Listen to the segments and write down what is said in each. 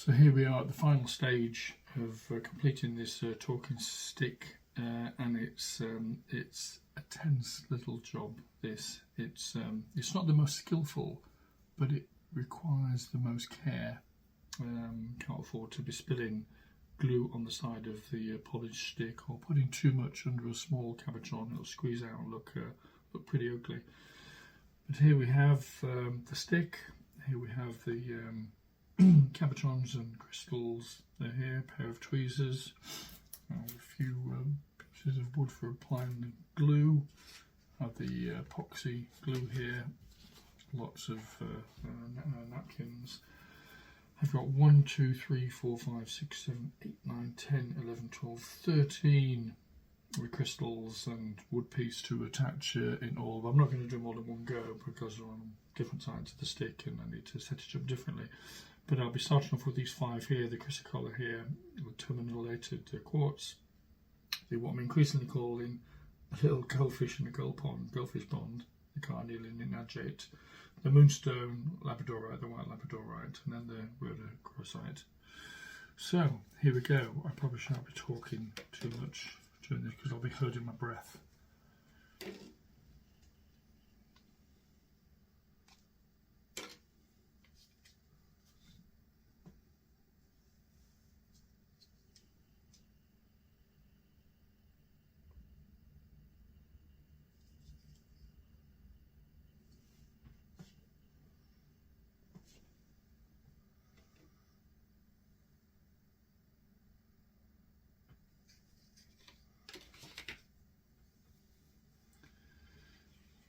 So here we are at the final stage of completing this talking stick, and it's a tense little job. It's not the most skillful, but it requires the most care. Can't afford to be spilling glue on the side of the polished stick or putting too much under a small cabochon. It'll squeeze out and look pretty ugly. But here we have the stick. Here we have the cabochons and crystals. They're here. A pair of tweezers. A few pieces of wood for applying the glue. Have the epoxy glue here. Lots of napkins. I've got 1, 2, 3, 4, 5, 6, 7, 8, 9, 10, 11, 12, 13 crystals and wood piece to attach in all. I'm not going to do them all in one go because they're on different sides of the stick and I need to set it up differently. But I'll be starting off with these 5 here, the chrysocolla here, the terminated quartz, what I'm increasingly calling a little goldfish in a goldfish pond, the carnelian inagate, the moonstone labradorite, the white labradorite, and then the rhodochrosite. So here we go. I probably shan't be talking too much during this because I'll be holding my breath.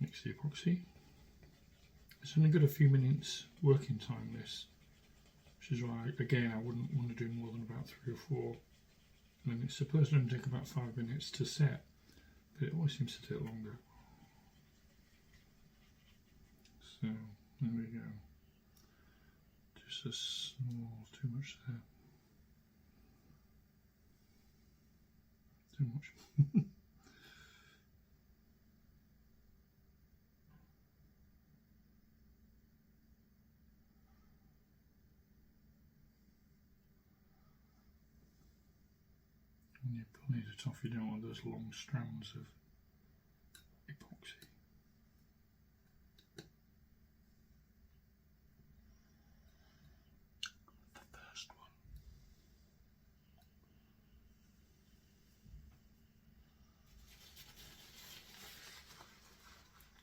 Mix the epoxy. It's only got a few minutes working time, this, which is why again I wouldn't want to do more than about 3 or 4. And it's supposed to only take about 5 minutes to set, but it always seems to take longer. So there we go. Just a small, too much there. Too much. When you pull it off, you don't want those long strands of epoxy. The first one.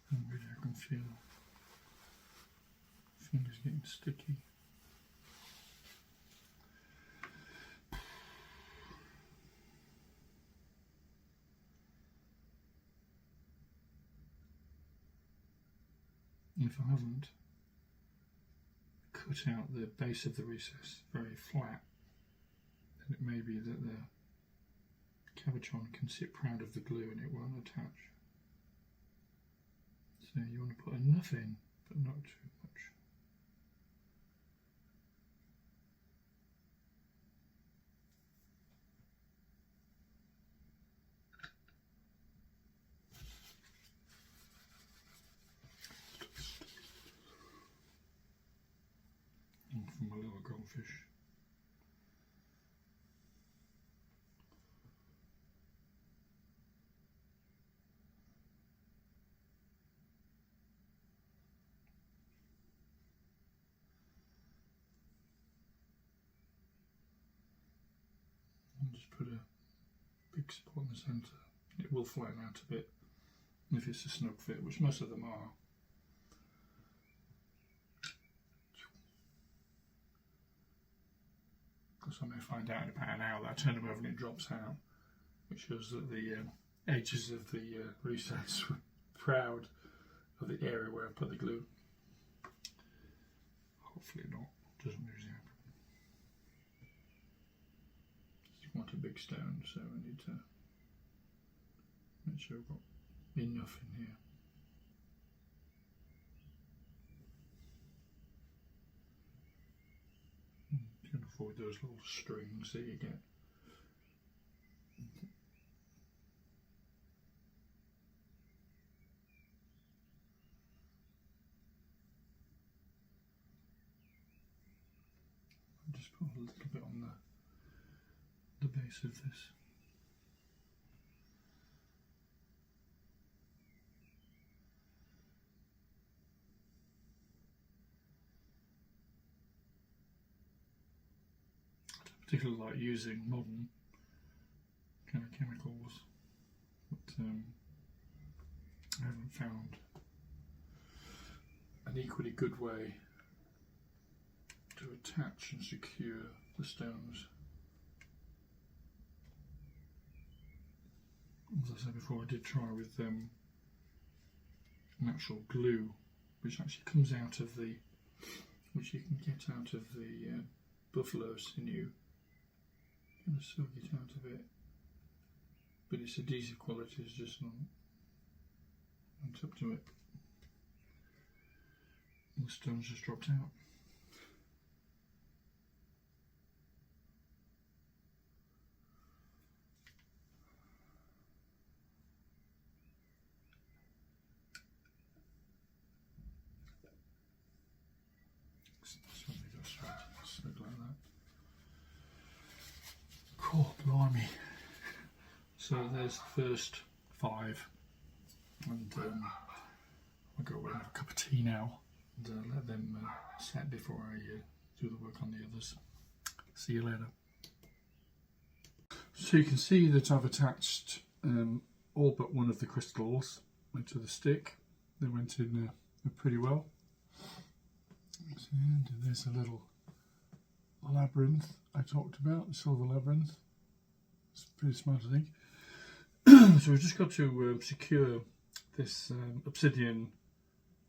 And really I can feel fingers getting sticky. If I haven't cut out the base of the recess very flat, then it may be that the cabochon can sit proud of the glue and it won't attach. So you want to put enough in, but not too much. From a little goldfish. And just put a big spot in the centre. It will flatten out a bit if it's a snug fit, which most of them are. Because I may find out in about an hour that I turn them over and it drops out, which shows that the edges of the recess were proud of the area where I put the glue. Hopefully not, doesn't usually happen. You want a big stone, so I need to make sure I've got enough in here. You can avoid those little strings that you get. Just put a little bit on the base of this. I don't particularly like using modern kind of chemicals, but I haven't found an equally good way to attach and secure the stones. As I said before, I did try with an actual glue, which actually comes out of the, which you can get out of the buffalo sinew. I'm going to soak it out of it, but its adhesive quality is just not up to it. And the stones just dropped out. So they go straight like that. Cool, blimey. So there's the first 5, and I'll go and have a cup of tea now and let them set before I do the work on the others. See you later. So you can see that I've attached all but one of the crystals into the stick. They went in pretty well. And there's a little labyrinth I talked about, the silver labyrinth. It's pretty smart, I think. So we've just got to secure this obsidian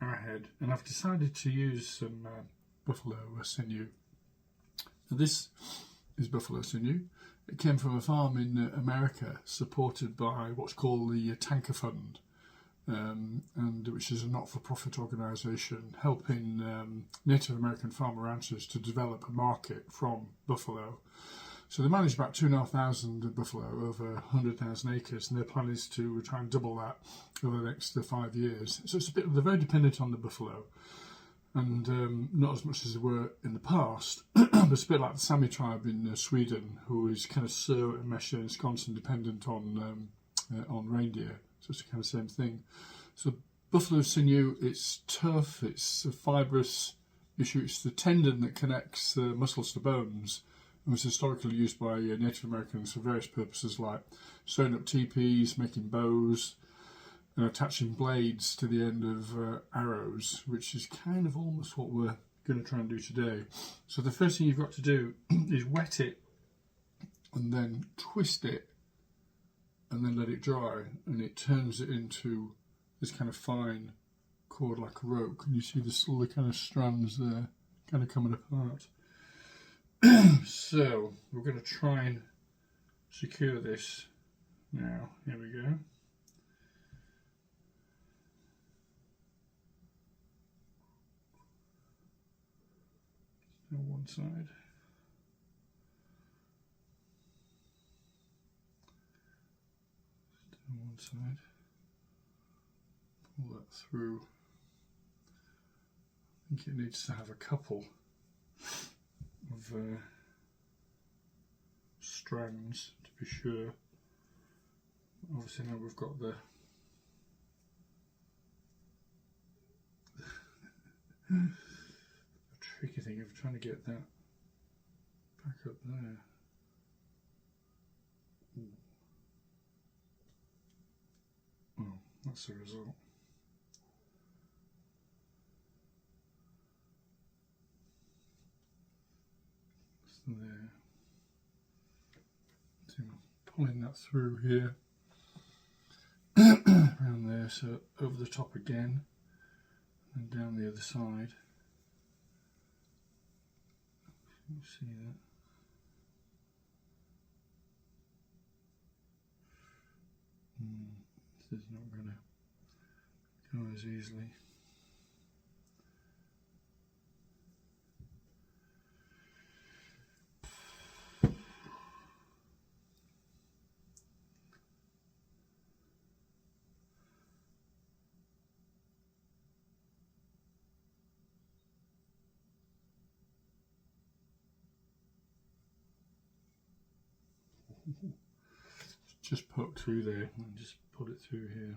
arrowhead, and I've decided to use some buffalo sinew. Now this is buffalo sinew. It came from a farm in America, supported by what's called the Tanker Fund, and which is a not-for-profit organisation helping Native American farmer ranchers to develop a market from buffalo. So they manage about 2,500 buffalo over 100,000 acres, and their plan is to try and double that over the next 5 years. So it's they're very dependent on the buffalo, and not as much as they were in the past, but it's a bit like the Sami tribe in Sweden, who is kind of so enmeshed and ensconced and dependent on reindeer. So it's the kind of same thing. So buffalo sinew, it's tough, it's fibrous. It's the tendon that connects the muscles to bones. It was historically used by Native Americans for various purposes, like sewing up teepees, making bows, and attaching blades to the end of arrows, which is kind of almost what we're going to try and do today. So the first thing you've got to do is wet it and then twist it and then let it dry, and it turns it into this kind of fine cord like a rope. And you see all the kind of strands there kind of coming apart. So we're going to try and secure this now. Here we go. On one side. On one side. Pull that through. I think it needs to have a couple of strands to be sure. Obviously now we've got the tricky thing of trying to get that back up there. Oh, that's the result. There. So pulling that through here, around there, so over the top again, and down the other side. You see that? This is not going to go as easily. Just poke through there and just put it through here.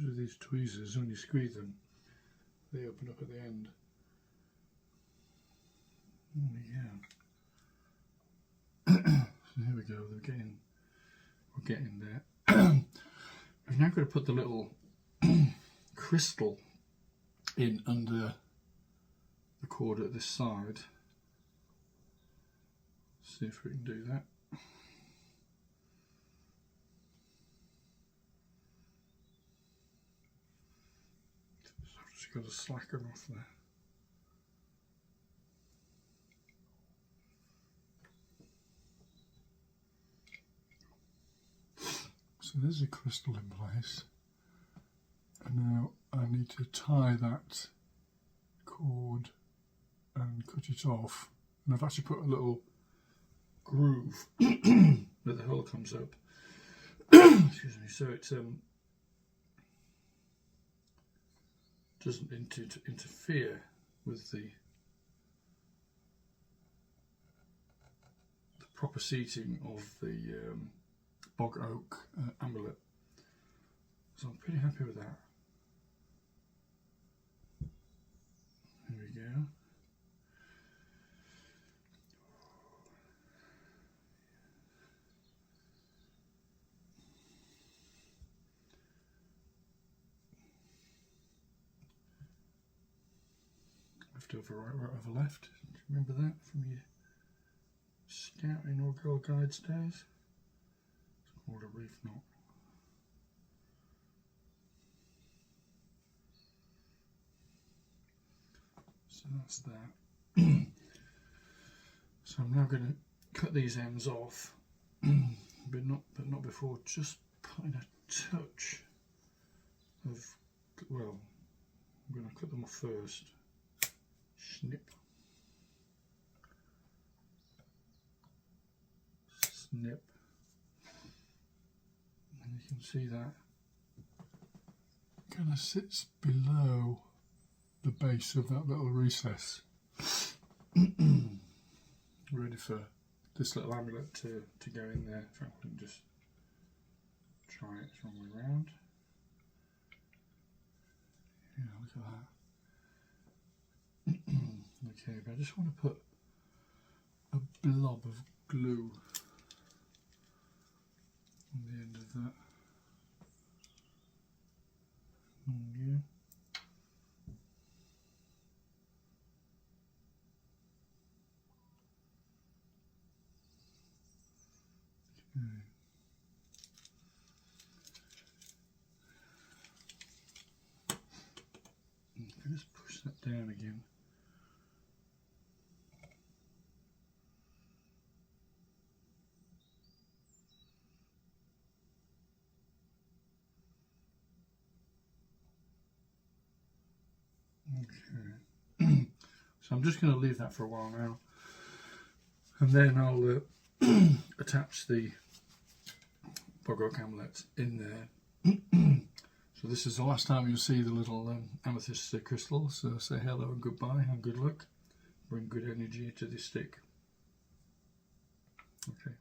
With these tweezers, when you squeeze them, they open up at the end. Yeah. So here we go. We're getting there. We've now got to put the little crystal in under the cord at this side. See if we can do that. Got to slacken off there. So there's a crystal in place, and now I need to tie that cord and cut it off, and I've actually put a little groove that the hole comes up. Excuse me. So it doesn't interfere with the proper seating of the Bog Oak amulet. So I'm pretty happy with that. There we go. Left over right, right over left. Do you remember that from your scouting or Girl Guides days? It's called a reef knot. So that's that. So I'm now going to cut these ends off, but not before just putting a touch of, well, I'm going to cut them off first. Snip. Snip. And you can see that kind of sits below the base of that little recess. Ready for this little amulet to go in there. In fact, we can just try it the wrong way around. Yeah, look at that. Okay, but I just want to put a blob of glue on the end of that. Yeah. Okay. Just push that down again. Okay. So I'm just going to leave that for a while now, and then I'll attach the Bog Oak amulet in there. So this is the last time you'll see the little amethyst crystal, so say hello and goodbye and good luck. Bring good energy to this stick. Okay.